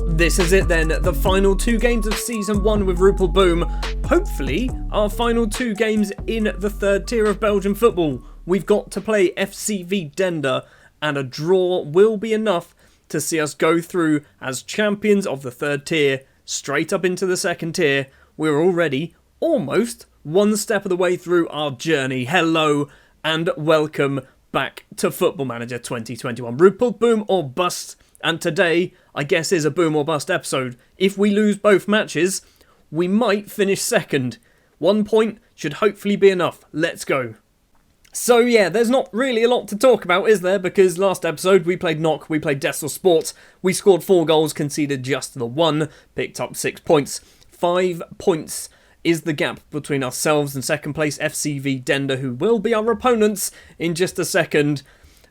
This is it then, the final 2 games of Season 1 with Rupel Boom. Hopefully, our final 2 games in the 3rd tier of Belgian football. We've got to play FCV Dender, and a draw will be enough to see us go through as champions of the 3rd tier, straight up into the 2nd tier. We're already almost one step of the way through our journey. Hello, and welcome back to Football Manager 2021. Rupel Boom or bust. And today, I guess, is a boom or bust episode. If we lose both matches, we might finish 2nd. 1 point should hopefully be enough. Let's go. So yeah, there's not really a lot to talk about, is there? Because last episode we played Knock, we played Dessel Sports. We scored 4 goals, conceded just the 1, picked up 6 points. 5 points is the gap between ourselves and 2nd place FCV Dender, who will be our opponents in just a second.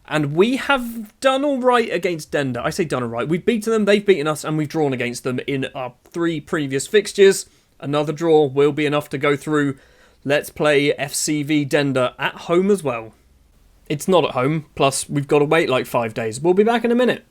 And we have done alright against Dender. I say done alright. We've beaten them, they've beaten us, and we've drawn against them in our 3 previous fixtures. Another draw will be enough to go through. Let's play FCV Dender at home as well. It's not at home, plus we've got to wait like 5 days. We'll be back in a minute.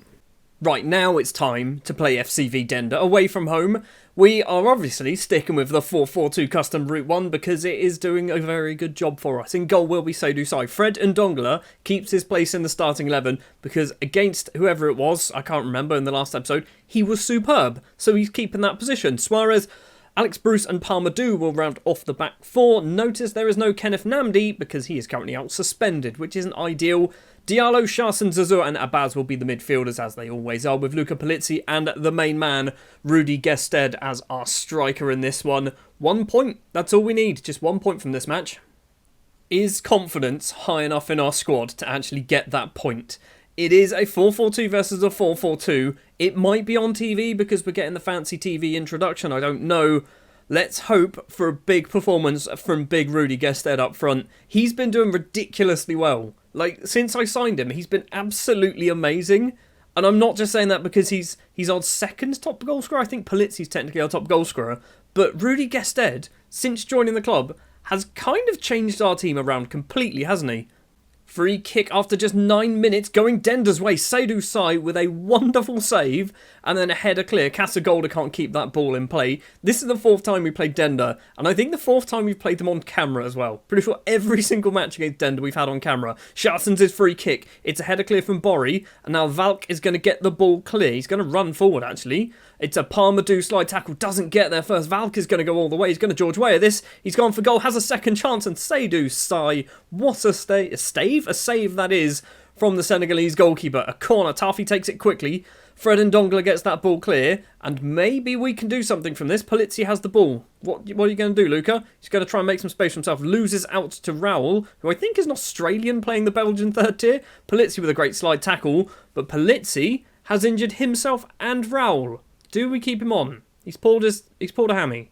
Right, now it's time to play FCV Dender away from home. We are obviously sticking with the 4-4-2 custom route 1 because it is doing a very good job for us. In goal will be Seydou Sai. Fred Ndongler keeps his place in the starting 11 because against whoever it was, I can't remember in the last episode, he was superb. So he's keeping that position. Suarez, Alex Bruce and Palmadou will round off the back 4. Notice there is no Kenneth Namdi because he is currently out suspended, which isn't ideal. Diallo, Sharson, Zazur and Abaz will be the midfielders as they always are, with Luca Palizzi and the main man, Rudy Gested, as our striker in this one. 1 point, that's all we need, just 1 point from this match. Is confidence high enough in our squad to actually get that point? It is a 4-4-2 versus a 4-4-2. It might be on TV because we're getting the fancy TV introduction, I don't know. Let's hope for a big performance from big Rudy Gested up front. He's been doing ridiculously well. Like, since I signed him, he's been absolutely amazing. And I'm not just saying that because he's our 2nd top goal scorer. I think Palizzi's technically our top goal scorer. But Rudy Gested, since joining the club, has kind of changed our team around completely, hasn't he? Free kick after just 9 minutes, going Dender's way. Seydou Sai with a wonderful save, and then a header clear. Casagolda can't keep that ball in play. This is the 4th time we played Dender, and I think the 4th time we've played them on camera as well. Pretty sure every single match against Dender we've had on camera. Scharsens' free kick. It's a header clear from Borry, and now Valk is going to get the ball clear. He's going to run forward, actually. It's a Palmadou slide tackle, doesn't get there first. Valk is going to go all the way. He's going to George Weah this. He's gone for goal, has a second chance, and Seydou Sai, what a stave? A save that is from the Senegalese goalkeeper. A corner, Tafi takes it quickly. Fred Ndongler gets that ball clear, and maybe we can do something from this. Palizzi has the ball. What are you going to do, Luca? He's going to try and make some space for himself. Loses out to Raul, who I think is an Australian playing the Belgian 3rd tier. Palizzi with a great slide tackle, but Palizzi has injured himself and Raul. Do we keep him on? He's pulled a hammy.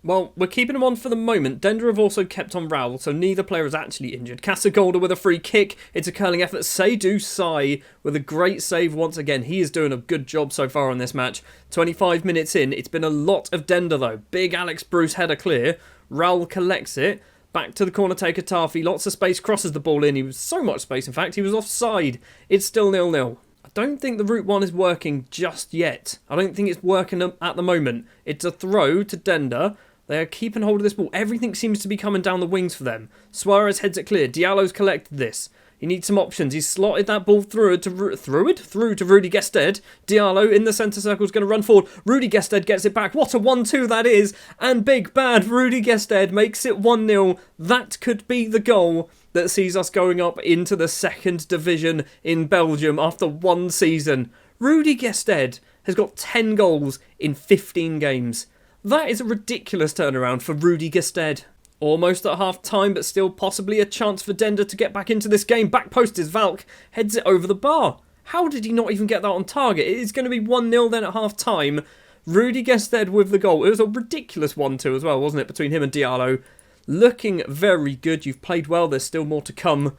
Well, we're keeping him on for the moment. Dender have also kept on Raul, so neither player is actually injured. Casagolda with a free kick. It's a curling effort. Seydou Sai with a great save once again. He is doing a good job so far on this match. 25 minutes in. It's been a lot of Dender though. Big Alex Bruce header clear. Raul collects it. Back to the corner taker Tafi. Lots of space. Crosses the ball in. He was so much space, in fact. He was offside. It's still 0-0. I don't think the route 1 is working just yet. I don't think it's working at the moment. It's a throw to Dender. They are keeping hold of this ball. Everything seems to be coming down the wings for them. Suarez heads it clear. Diallo's collected this. He needs some options. He's slotted that ball through to Rudy Gested. Diallo in the centre circle is going to run forward. Rudy Gested gets it back. What a 1-2 that is. And big bad Rudy Gested makes it 1-0. That could be the goal that sees us going up into the 2nd division in Belgium after 1 season. Rudy Gested has got 10 goals in 15 games. That is a ridiculous turnaround for Rudy Gested. Almost at half time, but still possibly a chance for Dender to get back into this game. Back post is Valk, heads it over the bar. How did he not even get that on target? It is going to be 1-0 then at half time. Rudy Gested with the goal. It was a ridiculous 1-2 as well, wasn't it, between him and Diallo. Looking very good. You've played well. There's still more to come.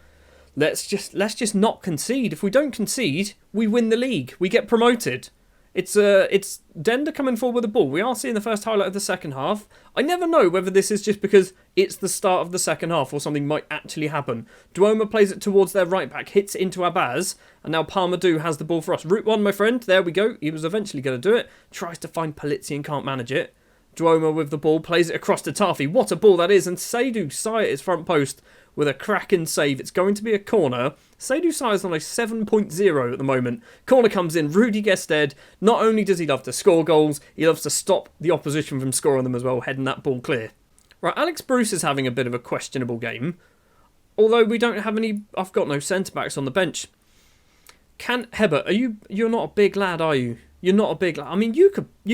Let's just not concede. If we don't concede, we win the league. We get promoted. It's Dender coming forward with the ball. We are seeing the first highlight of the second half. I never know whether this is just because it's the start of the second half or something might actually happen. Duoma plays it towards their right back, hits it into Abaz, and now Parmadou has the ball for us. Route 1, my friend. There we go. He was eventually going to do it. Tries to find Polizzi and can't manage it. Duoma with the ball, plays it across to Tafi. What a ball that is, and Seydou Sai at his front post with a cracking save. It's going to be a corner. Seydou Sai is on a 7.0 at the moment. Corner comes in. Rudy Gested, not only does he love to score goals, he loves to stop the opposition from scoring them as well, heading that ball clear. Right, Alex Bruce is having a bit of a questionable game. Although we don't have any... I've got no centre-backs on the bench. Hebert, you're not a big lad, are you? You're not a big lad. I mean, you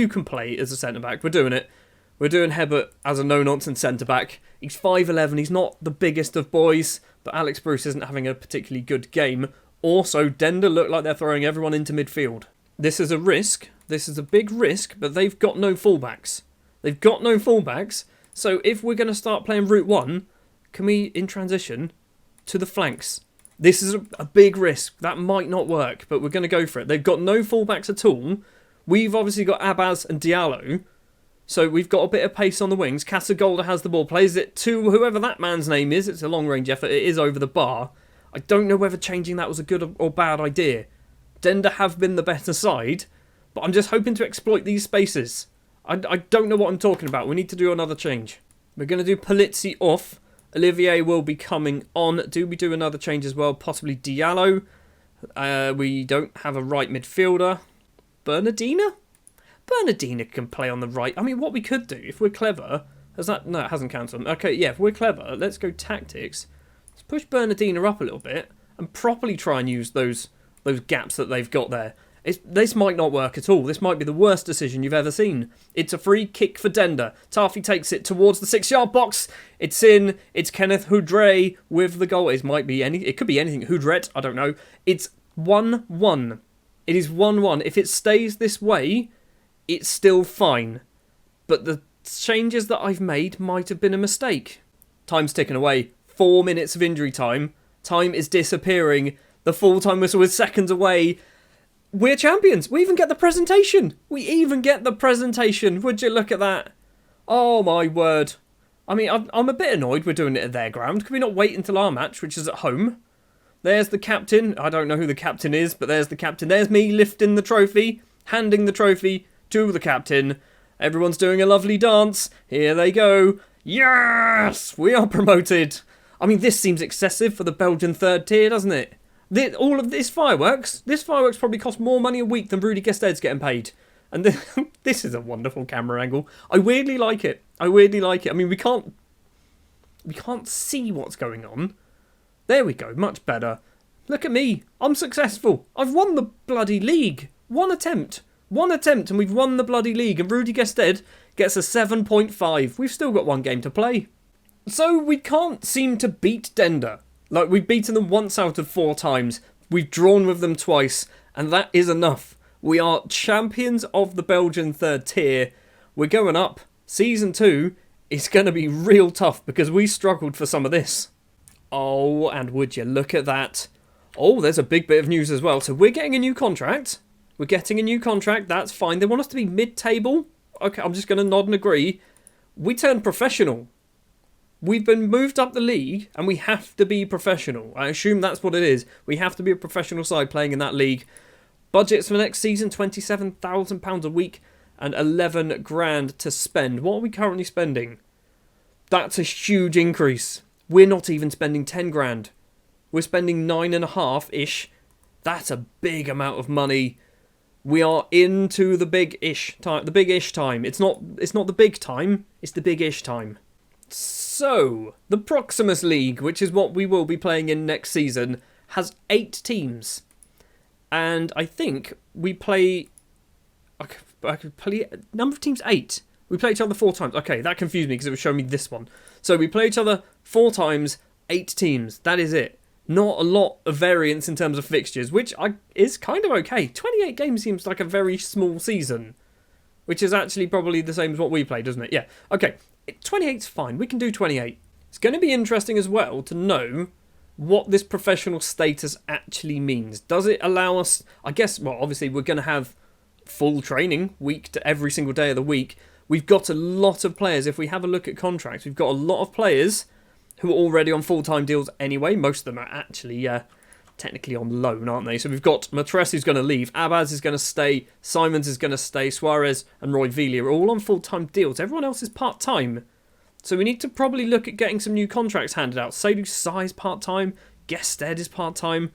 can play as a centre-back. We're doing it. We're doing Hebert as a no-nonsense centre-back. He's 5'11", he's not the biggest of boys, but Alex Bruce isn't having a particularly good game. Also, Dender look like they're throwing everyone into midfield. This is a risk. This is a big risk, but they've got no fullbacks. They've got no fullbacks, so if we're going to start playing Route 1, can we, in transition, to the flanks? This is a big risk. That might not work, but we're going to go for it. They've got no fullbacks at all. We've obviously got Abaz and Diallo, so we've got a bit of pace on the wings. Casagolda has the ball, plays it to whoever that man's name is. It's a long-range effort. It is over the bar. I don't know whether changing that was a good or bad idea. Dender have been the better side, but I'm just hoping to exploit these spaces. I don't know what I'm talking about. We need to do another change. We're going to do Polizzi off. Olivier will be coming on. Do we do another change as well? Possibly Diallo. We don't have a right midfielder. Bernardina? Bernardina can play on the right. I mean, what we could do, if we're clever... No, it hasn't counted. Okay, yeah, if we're clever, let's go tactics. Let's push Bernardina up a little bit and properly try and use those gaps that they've got there. This might not work at all. This might be the worst decision you've ever seen. It's a free kick for Dender. Tafi takes it towards the 6-yard box. It's in. It's Kenneth Houdret with the goal. It could be anything. Houdret, I don't know. It's 1-1. It is 1-1. If it stays this way, it's still fine. But the changes that I've made might have been a mistake. Time's ticking away. 4 minutes of injury time. Time is disappearing. The full-time whistle is seconds away. We're champions. We even get the presentation. Would you look at that? Oh, my word. I mean, I'm a bit annoyed we're doing it at their ground. Can we not wait until our match, which is at home? There's the captain. I don't know who the captain is, but there's the captain. There's me lifting the trophy, handing the trophy to the captain. Everyone's doing a lovely dance. Here they go. Yes! We are promoted. I mean, this seems excessive for the Belgian third tier, doesn't it? All of this fireworks probably cost more money a week than Rudy Gested's getting paid. And this is a wonderful camera angle. I weirdly like it. I mean, we can't see what's going on. There we go, much better. Look at me. I'm successful. I've won the bloody league. One attempt, and we've won the bloody league. And Rudy Gested gets a 7.5. We've still got one game to play. So we can't seem to beat Dender. Like, we've beaten them once out of 4 times. We've drawn with them twice. And that is enough. We are champions of the Belgian third tier. We're going up. Season 2 is going to be real tough because we struggled for some of this. Oh, and would you look at that. Oh, there's a big bit of news as well. So we're getting a new contract. That's fine. They want us to be mid-table. Okay, I'm just going to nod and agree. We turned professional. We've been moved up the league, and we have to be professional. I assume that's what it is. We have to be a professional side playing in that league. Budgets for next season, £27,000 a week and 11 grand to spend. What are we currently spending? That's a huge increase. We're not even spending 10 grand. We're spending 9.5-ish. That's a big amount of money. We are into the big-ish time. The big-ish time. It's not the big time. It's the big-ish time. So, the Proximus League, which is what we will be playing in next season, has 8 teams. And I think we play... I could play... Number of teams, 8. We play each other 4 times. Okay, that confused me because it was showing me this one. So we play each other 4 times, 8 teams. That is it. Not a lot of variance in terms of fixtures, which is kind of okay. 28 games seems like a very small season, which is actually probably the same as what we play, doesn't it? Yeah, okay. 28's fine. We can do 28. It's going to be interesting as well to know what this professional status actually means. Does it allow us... I guess, well, obviously we're going to have full training week to every single day of the week. We've got a lot of players. If we have a look at contracts, we've got a lot of players who are already on full-time deals anyway. Most of them are actually technically on loan, aren't they? So we've got Matres who's going to leave, Abaz is going to stay, Simons is going to stay, Suarez and Roy Vili are all on full-time deals. Everyone else is part-time. So we need to probably look at getting some new contracts handed out. Seydou Sai is part-time, Gested is part-time.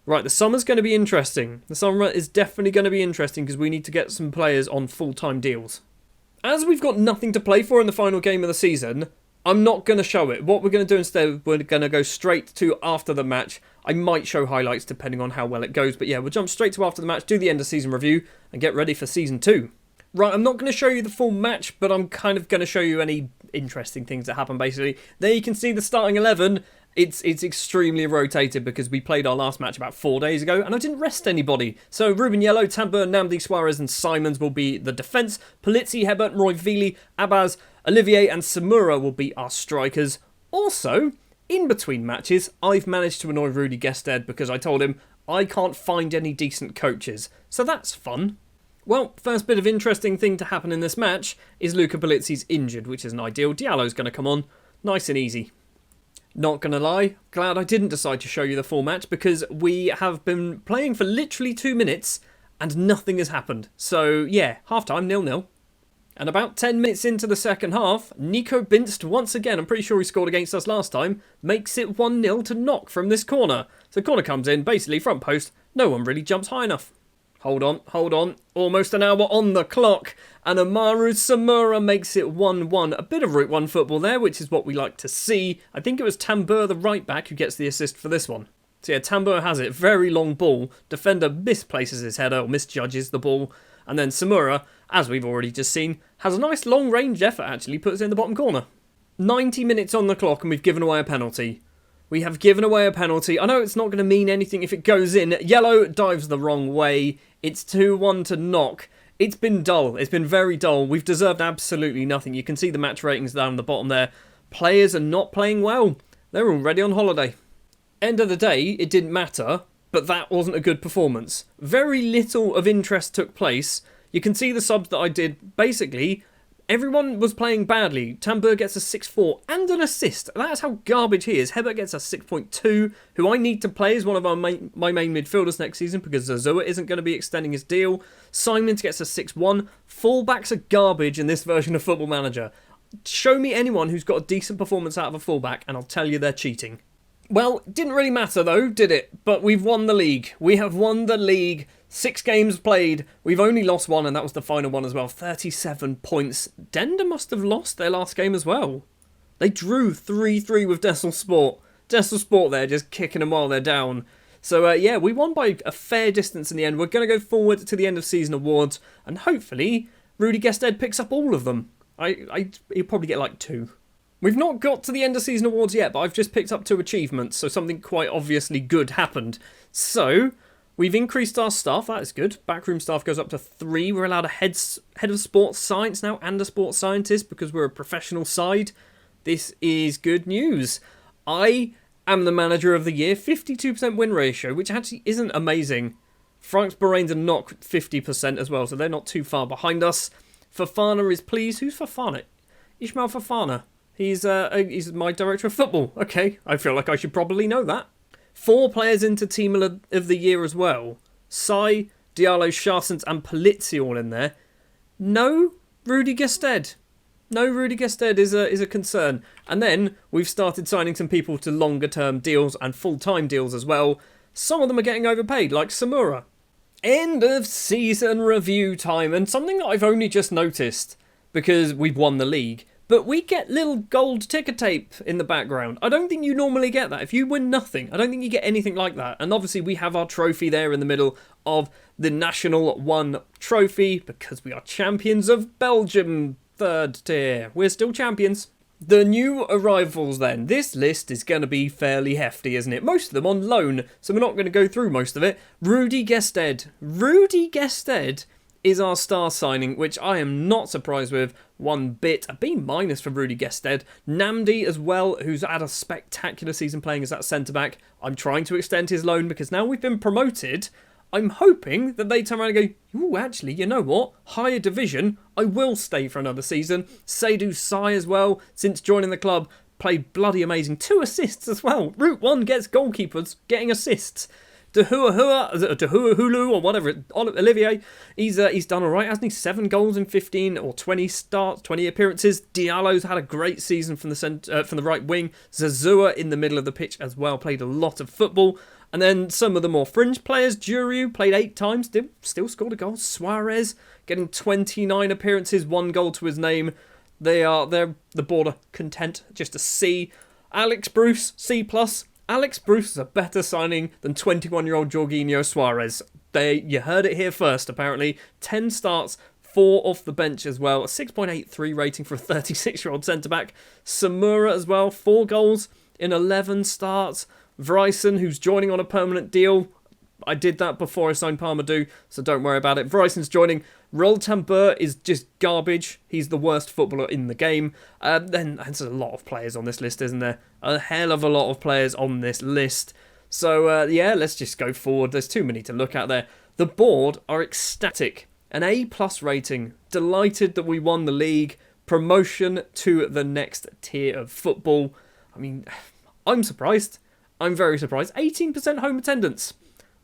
Right, the summer's going to be interesting. The summer is definitely going to be interesting because we need to get some players on full-time deals. As we've got nothing to play for in the final game of the season, I'm not going to show it. What we're going to do instead, we're going to go straight to after the match. I might show highlights depending on how well it goes. But yeah, we'll jump straight to after the match, do the end of season review, and get ready for season 2. Right, I'm not going to show you the full match, but I'm kind of going to show you any interesting things that happen, basically. There you can see the starting 11. It's extremely rotated because we played our last match about 4 days ago and I didn't rest anybody. So Ruben Yellow, Tambur, Namdi, Suarez and Simons will be the defence. Polizzi, Hebert, Roy Vili, Abaz, Olivier and Samura will be our strikers. Also, in between matches, I've managed to annoy Rudy Gested because I told him I can't find any decent coaches. So that's fun. Well, first bit of interesting thing to happen in this match is Luca Polizzi's injured, which isn't ideal. Diallo's going to come on. Nice and easy. Not going to lie, glad I didn't decide to show you the full match because we have been playing for literally 2 minutes and nothing has happened. So yeah, half-time 0-0. And about 10 minutes into the second half, Nico Binst once again, I'm pretty sure he scored against us last time, makes it 1-0 to knock from this corner. So corner comes in, basically front post, no one really jumps high enough. Hold on. Almost an hour on the clock. And Amaru Samura makes it 1-1. A bit of Route 1 football there, which is what we like to see. I think it was Tambur, the right back, who gets the assist for this one. So yeah, Tambur has it. Very long ball. Defender misplaces his header or misjudges the ball. And then Samura, as we've already just seen, has a nice long range effort actually, puts it in the bottom corner. 90 minutes on the clock and we've given away a penalty. We have given away a penalty. I know it's not going to mean anything if it goes in. Yellow dives the wrong way. It's 2-1 to knock. It's been dull. It's been very dull. We've deserved absolutely nothing. You can see the match ratings down the bottom there. Players are not playing well. They're already on holiday. End of the day, it didn't matter, but that wasn't a good performance. Very little of interest took place. You can see the subs that I did. Basically, everyone was playing badly. Tambur gets a 6-4 and an assist. That's how garbage he is. Hebert gets a 6.2, who I need to play as one of my main midfielders next season because Zazua isn't going to be extending his deal. Simons gets a 6-1. Fullbacks are garbage in this version of Football Manager. Show me anyone who's got a decent performance out of a fullback and I'll tell you they're cheating. Well, didn't really matter though, did it? But we've won the league. We have won the league. 6 games played. We've only lost 1 and that was the final one as well. 37 points. Dender must have lost their last game as well. They drew 3-3 with Dessel Sport. Dessel Sport there just kicking them while they're down. So yeah, we won by a fair distance in the end. We're going to go forward to the end of season awards and hopefully Rudy Gested picks up all of them. He'll probably get like 2. We've not got to the end of season awards yet, but I've just picked up 2 achievements, so something quite obviously good happened. So we've increased our staff, that is good. Backroom staff goes up to 3. We're allowed a head of sports science now and a sports scientist because we're a professional side. This is good news. I am the manager of the year, 52% win ratio, which actually isn't amazing. France, Bahrain's are not 50% as well, so they're not too far behind us. Fofana is pleased. Who's Fofana? Ismail Fofana. He's my director of football. Okay, I feel like I should probably know that. 4 players into Team of the Year as well. Sai, Diallo, Charsons and Polizzi all in there. No Rudy Gested. No Rudy Gested is a concern. And then we've started signing some people to longer term deals and full-time deals as well. Some of them are getting overpaid, like Samura. End of season review time. And something that I've only just noticed because we've won the league. But we get little gold ticker tape in the background. I don't think you normally get that. If you win nothing, I don't think you get anything like that. And obviously we have our trophy there in the middle of the National 1 trophy because we are champions of Belgium 3rd tier. We're still champions. The new arrivals then. This list is going to be fairly hefty, isn't it? Most of them on loan, so we're not going to go through most of it. Rudy Gested. Rudy Gested is our star signing, which I am not surprised with one bit. A B- for Rudy Gested. Namdi as well, who's had a spectacular season playing as that centre-back. I'm trying to extend his loan because now we've been promoted, I'm hoping that they turn around and go, ooh, actually, you know what? Higher division, I will stay for another season. Seydou Sai as well, since joining the club, played bloody amazing. 2 assists as well. Route 1 gets goalkeepers getting assists. Hulu or whatever, Olivier, he's done all right, hasn't he? 7 goals in 15 or 20 starts, 20 appearances. Diallo's had a great season from the right wing. Zazua in the middle of the pitch as well, played a lot of football. And then some of the more fringe players, Juriu played 8 times, still scored a goal. Suarez getting 29 appearances, 1 goal to his name. They're the border content, just a C. Alex Bruce, C+. Alex Bruce is a better signing than 21-year-old Jorginho Suarez. You heard it here first, apparently. 10 starts, 4 off the bench as well. A 6.83 rating for a 36-year-old centre-back. Samura as well, 4 goals in 11 starts. Vryson, who's joining on a permanent deal. I did that before I signed Parmadou, so don't worry about it. Vryson's joining. Roltambur is just garbage. He's the worst footballer in the game. Then there's a lot of players on this list, isn't there? A hell of a lot of players on this list. So, yeah, let's just go forward. There's too many to look at there. The board are ecstatic. An A+ rating. Delighted that we won the league. Promotion to the next tier of football. I mean, I'm surprised. I'm very surprised. 18% home attendance.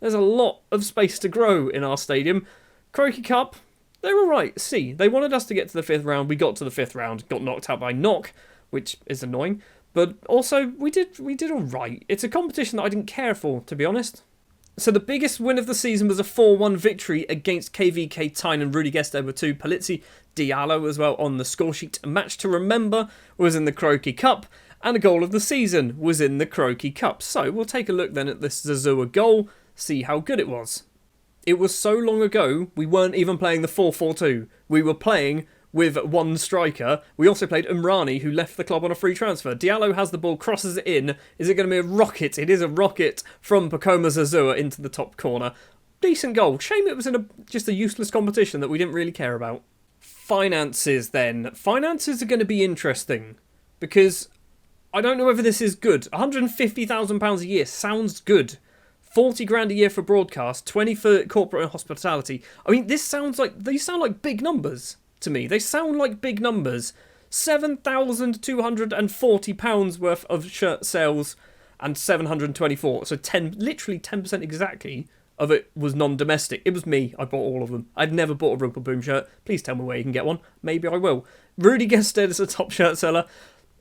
There's a lot of space to grow in our stadium. Croaky Cup, they're alright. See, they wanted us to get to the 5th round. We got to the 5th round, got knocked out by Knock, which is annoying. But also, we did alright. It's a competition that I didn't care for, to be honest. So the biggest win of the season was a 4-1 victory against KVK Tyne and Rudy Gestede with 2. Polizzi Diallo as well on the scoresheet. A match to remember was in the Croaky Cup. And a goal of the season was in the Croaky Cup. So we'll take a look then at this Zazua goal, see how good it was. It was so long ago, we weren't even playing the 4-4-2. We were playing with 1 striker. We also played Umrani, who left the club on a free transfer. Diallo has the ball, crosses it in. Is it going to be a rocket? It is a rocket from Pacoma Zazua into the top corner. Decent goal. Shame it was in just a useless competition that we didn't really care about. Finances then. Finances are going to be interesting because I don't know whether this is good. £150,000 a year sounds good. 40 grand a year for broadcast, 20 for corporate and hospitality. I mean, these sound like big numbers to me. They sound like big numbers. £7,240 worth of shirt sales and 724. So literally 10% exactly of it was non-domestic. It was me. I bought all of them. I'd never bought a Rupel Boom shirt. Please tell me where you can get one. Maybe I will. Rudy Gestede is the top shirt seller.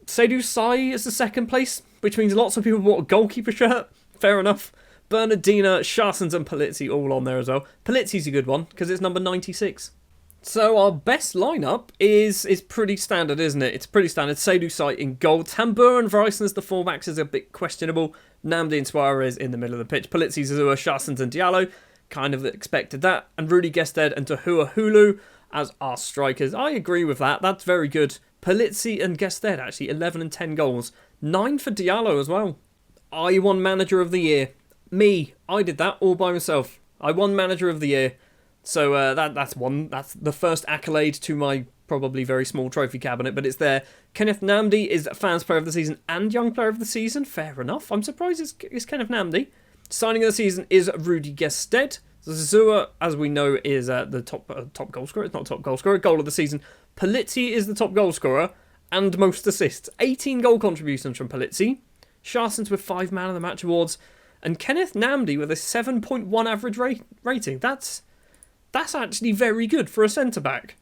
Seydou Sai is the 2nd place, which means lots of people bought a goalkeeper shirt. Fair enough. Bernardina, Sharsons and Polizzi all on there as well. Polizzi's a good one, because it's number 96. So our best lineup is pretty standard, isn't it? It's pretty standard. Seydou Sai in goal. Tambur and Vryson as the fullbacks is a bit questionable. Namdi and Suarez in the middle of the pitch. Polizzi, Zazua, Sharsons and Diallo. Kind of expected that. And Rudy Gestede and Tahua Hulu as our strikers. I agree with that. That's very good. Polizzi and Gestede, actually, 11 and 10 goals. 9 for Diallo as well. I won Manager of the Year. Me. I did that all by myself. I won Manager of the Year. So that's one. That's the first accolade to my probably very small trophy cabinet, but it's there. Kenneth Namdi is Fans Player of the Season and Young Player of the Season. Fair enough. I'm surprised it's Kenneth Namdi. Signing of the season is Rudy Gestede. Zazua, as we know, is the top goal scorer. It's not top goal scorer. Goal of the season. Polizzi is the top goal scorer and most assists. 18 goal contributions from Polizzi. Sharsons with 5 Man of the Match awards. And Kenneth Namdi with a 7.1 average rating. That's actually very good for a centre-back.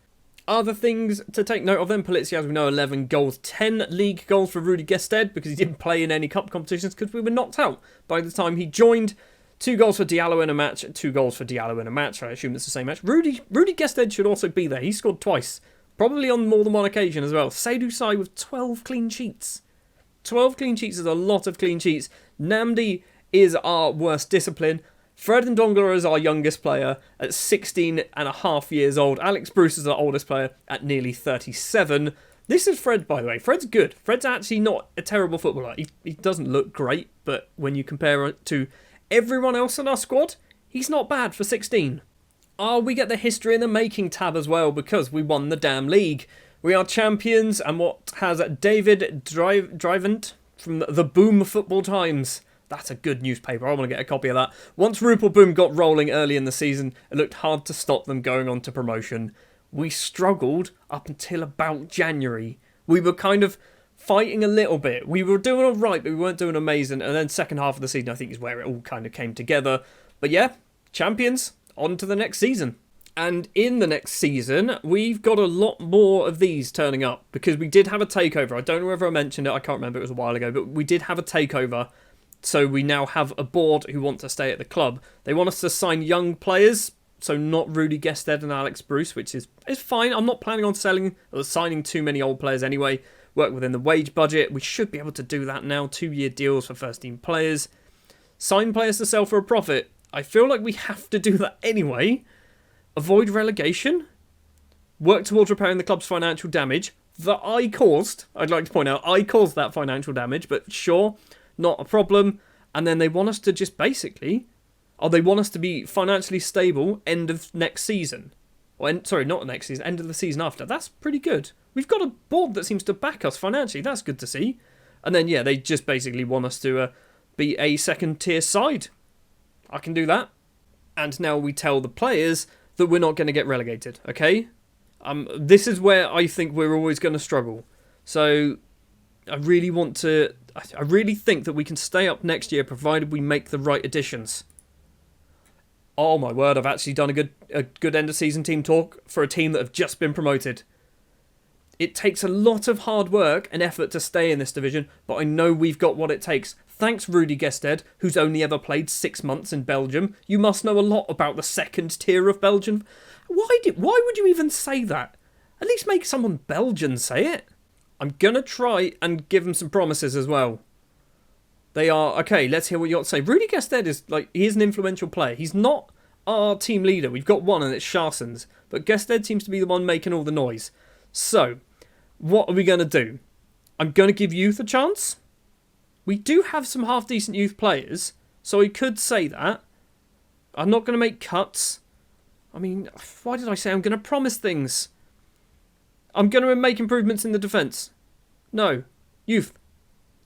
Other things to take note of then. Polizzi, as we know, 11 goals. 10 league goals for Rudy Gestede because he didn't play in any cup competitions because we were knocked out by the time he joined. 2 goals for Diallo in a match. 2 goals for Diallo in a match. I assume it's the same match. Rudy Gestede should also be there. He scored twice. Probably on more than one occasion as well. Seydou Sai with 12 clean sheets. 12 clean sheets is a lot of clean sheets. Namdi is our worst discipline. Fred Ndongala is our youngest player at 16 and a half years old. Alex Bruce is our oldest player at nearly 37. This is Fred, by the way. Fred's good. Fred's actually not a terrible footballer. He doesn't look great, but when you compare it to everyone else in our squad, he's not bad for 16. We get the History in the Making tab as well because we won the damn league. We are champions, and what has David Drivent from the Boom Football Times That's a good newspaper. I want to get a copy of that. Once Rupel Boom got rolling early in the season, it looked hard to stop them going on to promotion. We struggled up until about January. We were kind of fighting a little bit. We were doing all right, but we weren't doing amazing. And then second half of the season, I think, is where it all kind of came together. But yeah, champions, on to the next season. And in the next season, we've got a lot more of these turning up, because we did have a takeover. I don't know whether I mentioned it, I can't remember, it was a while ago, but we did have a takeover. So we now have a board who want to stay at the club. They want us to sign young players, so not Rudy Gested and Alex Bruce, which is fine. I'm not planning on signing too many old players anyway. Work within the wage budget. We should be able to do that now. 2-year deals for first team players. Sign players to sell for a profit. I feel like we have to do that anyway. Avoid relegation. Work towards repairing the club's financial damage that I caused. I'd like to point out, I caused that financial damage, but sure, not a problem. And then they want us to just basically... they want us to be financially stable end of next season. Sorry, not next season, end of the season after. That's pretty good. We've got a board that seems to back us financially. That's good to see. And then, yeah, they just basically want us to be a second-tier side. I can do that. And now we tell the players that we're not going to get relegated, okay? This is where I think we're always going to struggle. So I really think that we can stay up next year provided we make the right additions. Oh my word, I've actually done a good end of season team talk for a team that have just been promoted. It takes a lot of hard work and effort to stay in this division, but I know we've got what it takes. Thanks Rudy Gested, who's only ever played 6 months in Belgium. You must know a lot about the second tier of Belgium. Why would you even say that? At least make someone Belgian say it. I'm going to try and give them some promises as well. They are, okay, let's hear what you got to say. Rudy Gested he is an influential player. He's not our team leader. We've got one and it's Sharsons. But Gested seems to be the one making all the noise. So, what are we going to do? I'm going to give youth a chance. We do have some half-decent youth players, so I could say that. I'm not going to make cuts. I mean, why did I say I'm going to promise things? I'm going to make improvements in the defence. No. Youth.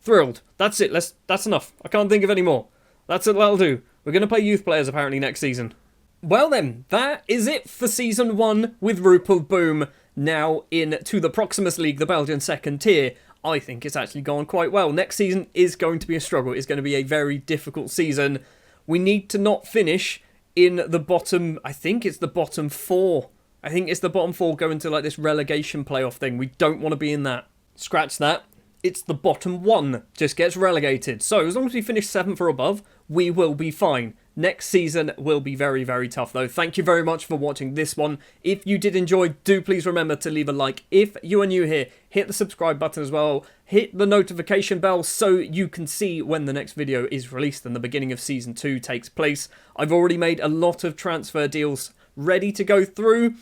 Thrilled. That's it. That's enough. I can't think of any more. That'll do. We're going to play youth players apparently next season. Well then, that is it for Season 1 with Rupel Boom. Now into the Proximus League, the Belgian second tier. I think it's actually gone quite well. Next season is going to be a struggle. It's going to be a very difficult season. We need to not finish in the bottom, I think it's the bottom 4. I think it's the bottom 4 going to like this relegation playoff thing. We don't want to be in that. Scratch that. It's the bottom 1 just gets relegated. So as long as we finish 7th or above, we will be fine. Next season will be very, very tough though. Thank you very much for watching this one. If you did enjoy, do please remember to leave a like. If you are new here, hit the subscribe button as well. Hit the notification bell so you can see when the next video is released and the beginning of Season 2 takes place. I've already made a lot of transfer deals ready to go through.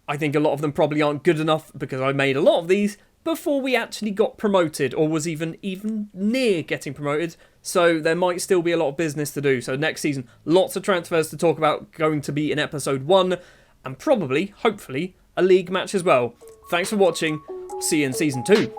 I think a lot of them probably aren't good enough because I made a lot of these before we actually got promoted or was even near getting promoted. So there might still be a lot of business to do. So next season, lots of transfers to talk about, going to be in episode 1 and probably, hopefully, a league match as well. Thanks for watching. See you in Season 2.